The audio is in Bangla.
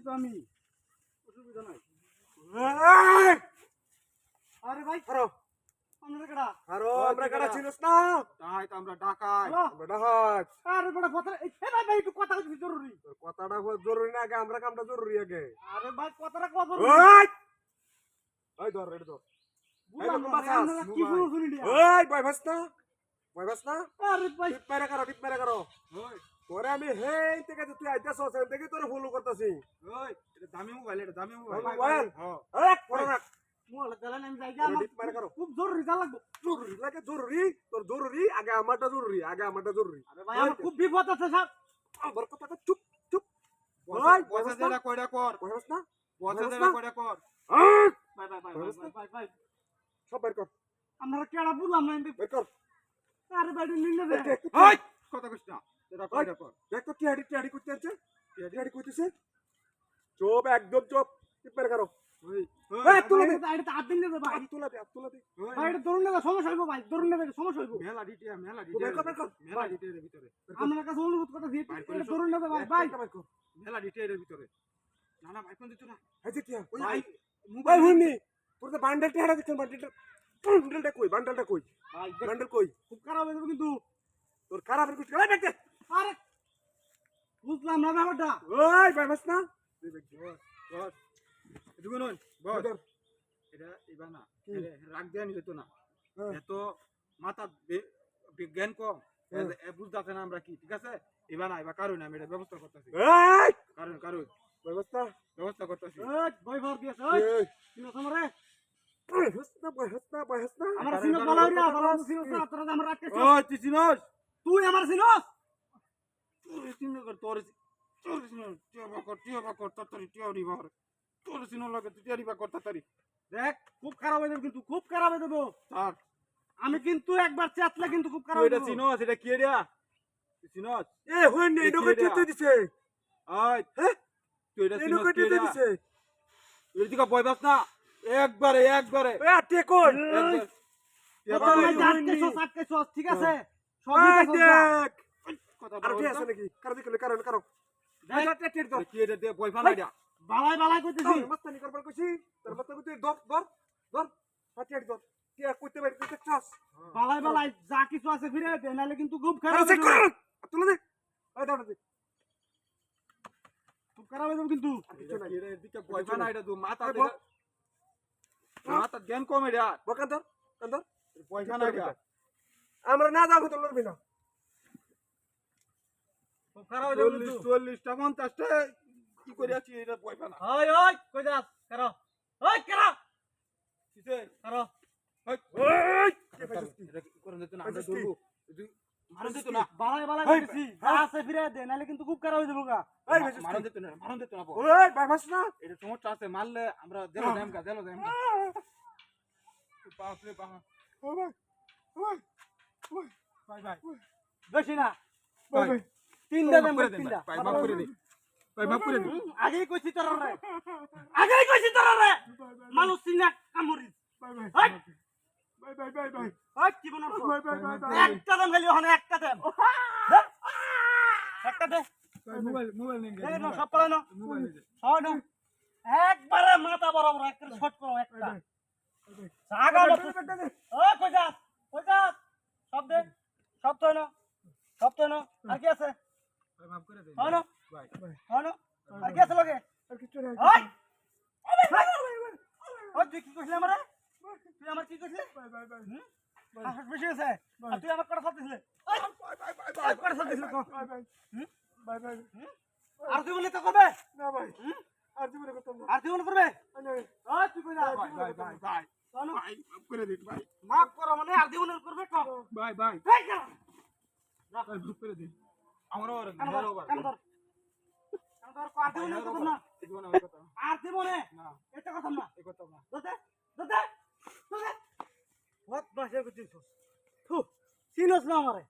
তো আমি অসুবিধা নাই। আরে ভাই আরো আমরা কেডা? আরো আমরা কাটা চিনস না? তাই তো আমরা ডাকাই। আমরা ডাহাত। আরে বড় কথা এই ভাই ভাই একটু কথা কইতে জরুরি। তোর কথাটা জরুরি না আগে আমরা কামটা জরুরি আগে। আরে ভাই কথাটা কত ওই ওই ধর এটা ধর। বুঝলাম এই না, বাতাস, আপনারা কি শুরু শুনি দিয়া? ওই ভয় পাস না? ভয় পাস না? আরে ভাই টিপ মেরে করো। ওই তোরে আমি হেই থেকে তুই আইতাছস সেন থেকে তোরে ফলো করতাছি। ওই এটা দামি মোবাইল, এটা দামি মোবাইল। মোবাইল? হ্যাঁ। আরে করো না। মোলা গেলেন আমি যাই তোরে আমার টিপ মেরে করো। খুব জরুরি যা লাগবে। জরুরি লাগে জরুরি। তোর জরুরি আগে আমারটা জরুরি। আগে আমারটা জরুরি। আরে ভাই আমার খুব বিপদ আছে স্যার। আমার কথা চুপ চুপ। ওই বসা ভয় পাস না? যেটা কয়টা কর। ভয় পাস না? বসা বস যেটা না? কয়টা কর। ভাই ভাই ভাই ভাই ভাই ভাই সব বের কর। আমরা কেডা বুঝলাম না কিন্তু। বের কর। আরে ভাই নিলে দে। ওই কথা কইছ না। যেটা কয়টা কর। দেখ তো টিয়াড়ি করতে আছে টিয়াড়ি করতেছে চুপ একদম চুপ টিপ মেরে করো ওই এই তুলে দে এটা তো আদিন দে ভাই। তুলে দে তুলে দে ভাই এটা ধরুন না সমস্যা হইব ভাই। ধরুন না সমস্যা হইব। মেলা ডিটিয়া মেলা বের কর, বের কর। ডিটিয়া মেলা ডিটিয়ার ভিতরে। আমার কাছে অনুরোধ কথা দিয়ে বাইর করে এটা সব। ধরুন না ভাই ভাই। মেলা ডিটিয়ার ভিতরে। না না ভাই কোন দিত না। এই যে টিয়া ওই ভাই মোবাইল হুনি তোর তো বান্ডেল টিয়াড়া দিছ বান্ডেলটা কই বান্ডেলটা কই ভাই বান্ডেল কই খুব খারাপ হয়ে যাবে কিন্তু। তোর খারাপের কিছু গেল দেখতে আরে বুঝলাম না ব্যাপারটা। ওই বাইমাস না বস এদিকে নয় বস এটা এবার না রাগ দেয়া নিলে তো না এত মাথা বিজ্ঞান কম বুঝতে না আমরা কি ঠিক আছে এবার না এবার কারণ আমি এটা ব্যবস্থা করতেছি এই কারণ ব্যবস্থা ব্যবস্থা করতেছি এই ভয় ভর দিয়েছ ওই এই সিনো সমরে বয়স না আমার সিনো বলাউরিয়া বলাউ সিনো তো তোরা যে আমার রাখতে ওই তুই চিনস তুই আমার সিনোস। তোর চিহ্ন কর তোর চিহ্ন টিয়া বাকর তাড়াতাড়ি টিয়া রিভার তোর চিহ্ন লাগে তুই টিয়া রিভার কর তাড়াতাড়ি দেখ খুব খারাপ হয়ে যাবে কিন্তু খুব খারাপ হয়ে যাবে। স্যার আমি কিন্তু একবার চেতলে কিন্তু খুব খারাপ তুই হয়ে এটা যাবে। চিনস এটা কি রে তুই চিনস এ হুনি এডোকে টিতে দিছে আয় হ্যাঁ তুই এটা চিনস এডোকে কি টিতে রে দিছে তুই দিকে ভয় পাস না একবারে এ আটে কই একবার টিয়া তোরা বাকর নাই আটকে সস ঠিক আছে সবই এই তো সস। দেখ কথা আর বল ঠিক আছে নাকি কার দিকে কারণ এটা টিট দাও কি এটা দে ভয় পানা এটা বালাই বালাই কইতেছি। মস্তানি করবার কইছি তোর মত কইতে ধর হাতিয়ার ধর টিয়া কইতে পারি তুই চাস বালাই বালাই যা কিছু আছে ফিরে দে নালে কিন্তু খুব খারাপ আরে হয়ে চেক যাবে। কর তুলে দে ওই দাও দে খুব খারাপ হয়ে যাবে কিন্তু। এটা কি রে দিকে ভয় পানা এটা তুই মাথা জ্ঞান কম এটা বকান্দর ভয় পানা এটা আমরা না যাবো তো লড়বি না খুব খারাপ হয়ে যাবে কিন্তু। 40টা 50টা কি করে আছি এটা ভয় পানা ওই ওই কই যাস করো ওই করো কিসে করো ওই এটা কি করে দিত না আমরা ধরবো মারন দিত না বালাই বালাই কইতেছি যা আছে ফিরে দে নালে কিন্তু খুব খারাপ হয়ে যাবে গা। এই মারন দিত না ওই বাইমাস না এটা সমস্যা আছে মারলে আমরা জেলো যাইম গা বাপ রে বাপ ওই ভাই ভাই বেশি না ভাই তিনটা দেন করে দেন তিনটা ভাই মাফ করে দিন ভাই মাফ করে দিন আগেই কইছি তোরা রে আগেই কইছি তোরা রে মানুষ চিনা কামড়ি বাই ওই কি বনার একটা দেন খালি ওখানে একটা দেন একটা দে মোবাইল নিন দে না সব পালাই না মোবাইল হয় না একবারে মাথা বরাবর একটা শট করো একটা জাগা ও কই যাস সব দে সব তো না আর কি আছে ভাই মাফ করে দিন হয় না ভাই হয় না আর কি আছে লগে আর কিছু নাই ওই ওই তুই কি কইছিস আমারে তুই আমার কি কইছিস হাসট বেশি আছে আর তুই আমার কথা বলতিস ওই কথা বলতিস আর তুই বলে তো কবে না ভাই আর জীবনে করতাম না আর তুই বলে করবে ওই তুই কই না ভাই শোনো ভাই মাফ করে দিন ভাই মাফ করো মানে আর জীবনে করবে তো ভাই এই কর ভাই মাফ করে দিন আমারও কান ধর কান ধর আর জীবনে করব না জীবন আমার কথা আর জীবনে না এটা কথা না এই কথা না দতে দতে দতে বহুত বাসে করছিস থু সিনস না আমারে